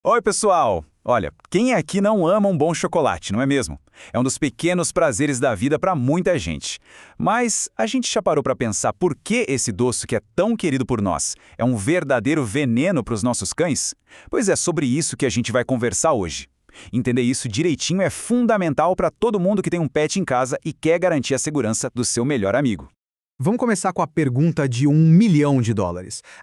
Oi, pessoal! Olha, quem aqui não ama um bom chocolate, não é mesmo? É um dos pequenos prazeres da vida para muita gente. Mas a gente já parou para pensar por que esse doce que é tão querido por nós é um verdadeiro veneno para os nossos cães? Pois é sobre isso que a gente vai conversar hoje. Entender isso direitinho é fundamental para todo mundo que tem um pet em casa e quer garantir a segurança do seu melhor amigo. Vamos começar com a pergunta de US$ 1 milhão.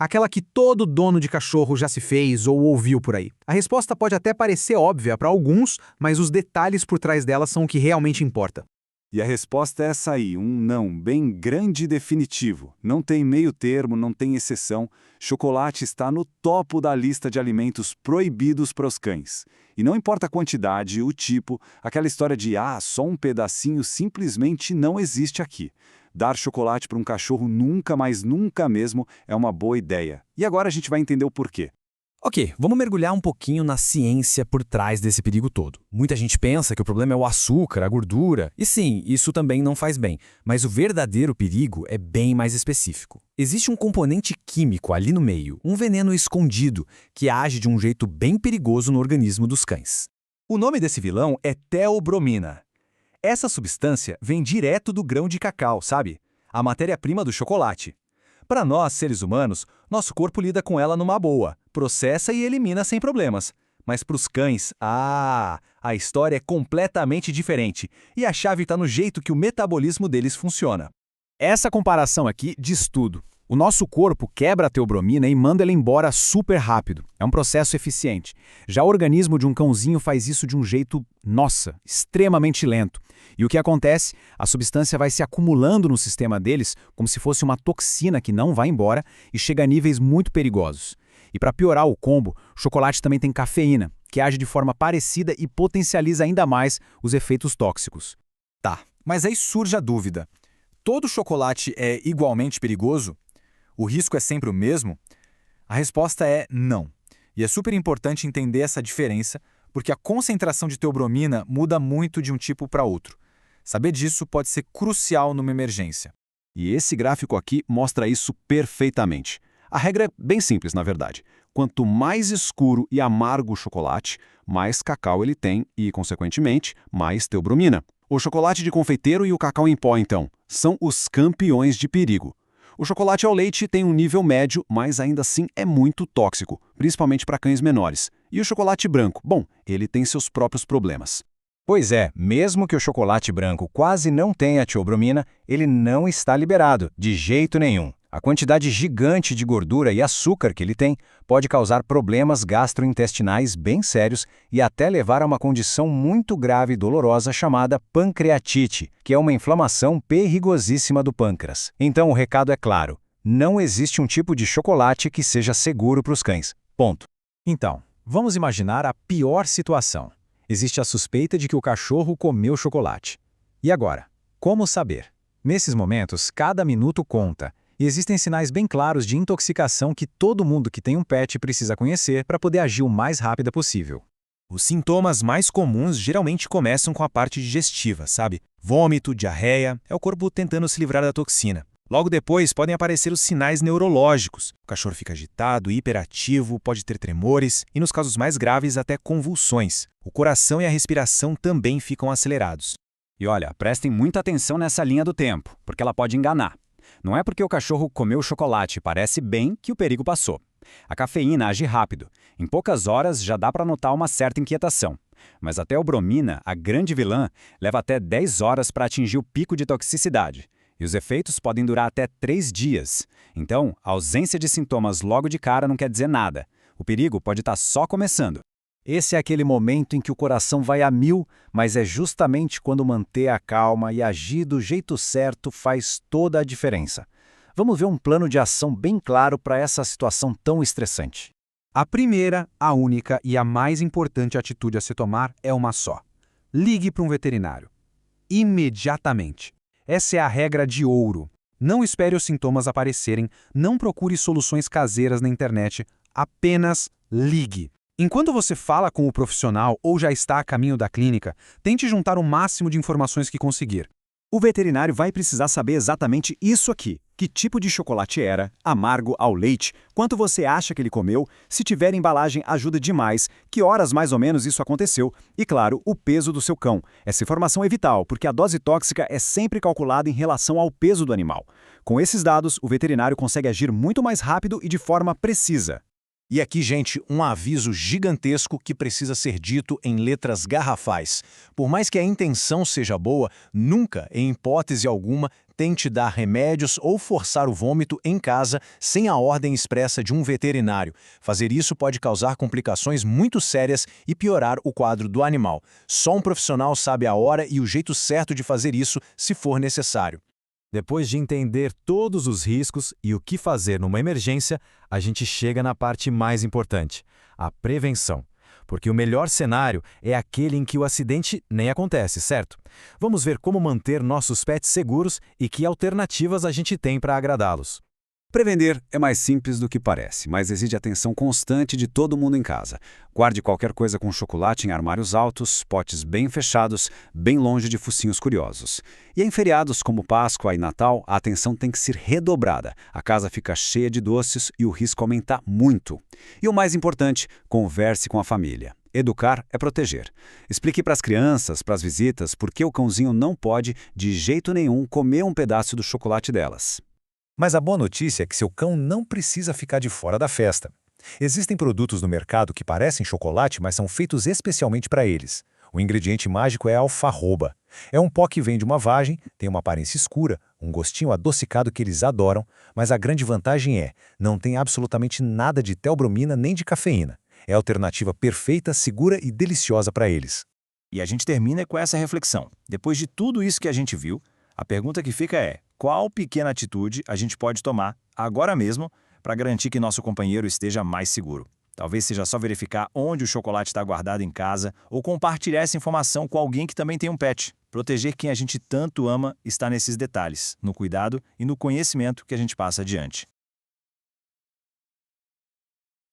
Aquela que todo dono de cachorro já se fez ou ouviu por aí. A resposta pode até parecer óbvia para alguns, mas os detalhes por trás dela são o que realmente importa. E a resposta é essa aí, um não bem grande e definitivo. Não tem meio termo, não tem exceção. Chocolate está no topo da lista de alimentos proibidos para os cães. E não importa a quantidade, o tipo, aquela história de só um pedacinho simplesmente não existe aqui. Dar chocolate para um cachorro nunca, mais nunca mesmo, é uma boa ideia. E agora a gente vai entender o porquê. Ok, vamos mergulhar um pouquinho na ciência por trás desse perigo todo. Muita gente pensa que o problema é o açúcar, a gordura, e sim, isso também não faz bem, mas o verdadeiro perigo é bem mais específico. Existe um componente químico ali no meio, um veneno escondido, que age de um jeito bem perigoso no organismo dos cães. O nome desse vilão é teobromina. Essa substância vem direto do grão de cacau, sabe? A matéria-prima do chocolate. Para nós, seres humanos, nosso corpo lida com ela numa boa, processa e elimina sem problemas. Mas para os cães, a história é completamente diferente e a chave está no jeito que o metabolismo deles funciona. Essa comparação aqui diz tudo. O nosso corpo quebra a teobromina e manda ela embora super rápido. É um processo eficiente. Já o organismo de um cãozinho faz isso de um jeito, extremamente lento. E o que acontece? A substância vai se acumulando no sistema deles como se fosse uma toxina que não vai embora e chega a níveis muito perigosos. E para piorar o combo, o chocolate também tem cafeína, que age de forma parecida e potencializa ainda mais os efeitos tóxicos. Tá, mas aí surge a dúvida. Todo chocolate é igualmente perigoso? O risco é sempre o mesmo? A resposta é não. E é super importante entender essa diferença, porque a concentração de teobromina muda muito de um tipo para outro. Saber disso pode ser crucial numa emergência. E esse gráfico aqui mostra isso perfeitamente. A regra é bem simples, na verdade. Quanto mais escuro e amargo o chocolate, mais cacau ele tem e, consequentemente, mais teobromina. O chocolate de confeiteiro e o cacau em pó, então, são os campeões de perigo. O chocolate ao leite tem um nível médio, mas ainda assim é muito tóxico, principalmente para cães menores. E o chocolate branco, bom, ele tem seus próprios problemas. Pois é, mesmo que o chocolate branco quase não tenha teobromina, ele não está liberado, de jeito nenhum. A quantidade gigante de gordura e açúcar que ele tem pode causar problemas gastrointestinais bem sérios e até levar a uma condição muito grave e dolorosa chamada pancreatite, que é uma inflamação perigosíssima do pâncreas. Então o recado é claro, não existe um tipo de chocolate que seja seguro para os cães. Ponto. Então, vamos imaginar a pior situação. Existe a suspeita de que o cachorro comeu chocolate. E agora? Como saber? Nesses momentos, cada minuto conta. E existem sinais bem claros de intoxicação que todo mundo que tem um pet precisa conhecer para poder agir o mais rápido possível. Os sintomas mais comuns geralmente começam com a parte digestiva, sabe? Vômito, diarreia, é o corpo tentando se livrar da toxina. Logo depois podem aparecer os sinais neurológicos. O cachorro fica agitado, hiperativo, pode ter tremores e, nos casos mais graves, até convulsões. O coração e a respiração também ficam acelerados. E olha, prestem muita atenção nessa linha do tempo, porque ela pode enganar. Não é porque o cachorro comeu chocolate e parece bem que o perigo passou. A cafeína age rápido. Em poucas horas já dá para notar uma certa inquietação. Mas a teobromina, a grande vilã, leva até 10 horas para atingir o pico de toxicidade. E os efeitos podem durar até 3 dias. Então, a ausência de sintomas logo de cara não quer dizer nada. O perigo pode estar só começando. Esse é aquele momento em que o coração vai a mil, mas é justamente quando manter a calma e agir do jeito certo faz toda a diferença. Vamos ver um plano de ação bem claro para essa situação tão estressante. A primeira, a única e a mais importante atitude a se tomar é uma só. Ligue para um veterinário. Imediatamente. Essa é a regra de ouro. Não espere os sintomas aparecerem, não procure soluções caseiras na internet, apenas ligue. Enquanto você fala com o profissional ou já está a caminho da clínica, tente juntar o máximo de informações que conseguir. O veterinário vai precisar saber exatamente isso aqui. Que tipo de chocolate era, amargo ao leite, quanto você acha que ele comeu, se tiver embalagem ajuda demais, que horas mais ou menos isso aconteceu e, claro, o peso do seu cão. Essa informação é vital, porque a dose tóxica é sempre calculada em relação ao peso do animal. Com esses dados, o veterinário consegue agir muito mais rápido e de forma precisa. E aqui, gente, um aviso gigantesco que precisa ser dito em letras garrafais. Por mais que a intenção seja boa, nunca, em hipótese alguma, tente dar remédios ou forçar o vômito em casa sem a ordem expressa de um veterinário. Fazer isso pode causar complicações muito sérias e piorar o quadro do animal. Só um profissional sabe a hora e o jeito certo de fazer isso, se for necessário. Depois de entender todos os riscos e o que fazer numa emergência, a gente chega na parte mais importante, a prevenção. Porque o melhor cenário é aquele em que o acidente nem acontece, certo? Vamos ver como manter nossos pets seguros e que alternativas a gente tem para agradá-los. Prevenir é mais simples do que parece, mas exige atenção constante de todo mundo em casa. Guarde qualquer coisa com chocolate em armários altos, potes bem fechados, bem longe de focinhos curiosos. E em feriados como Páscoa e Natal, a atenção tem que ser redobrada. A casa fica cheia de doces e o risco aumenta muito. E o mais importante, converse com a família. Educar é proteger. Explique para as crianças, para as visitas, por que o cãozinho não pode, de jeito nenhum, comer um pedaço do chocolate delas. Mas a boa notícia é que seu cão não precisa ficar de fora da festa. Existem produtos no mercado que parecem chocolate, mas são feitos especialmente para eles. O ingrediente mágico é a alfarroba. É um pó que vem de uma vagem, tem uma aparência escura, um gostinho adocicado que eles adoram, mas a grande vantagem é, não tem absolutamente nada de teobromina nem de cafeína. É a alternativa perfeita, segura e deliciosa para eles. E a gente termina com essa reflexão. Depois de tudo isso que a gente viu, a pergunta que fica é: qual pequena atitude a gente pode tomar agora mesmo para garantir que nosso companheiro esteja mais seguro? Talvez seja só verificar onde o chocolate está guardado em casa ou compartilhar essa informação com alguém que também tem um pet. Proteger quem a gente tanto ama está nesses detalhes, no cuidado e no conhecimento que a gente passa adiante.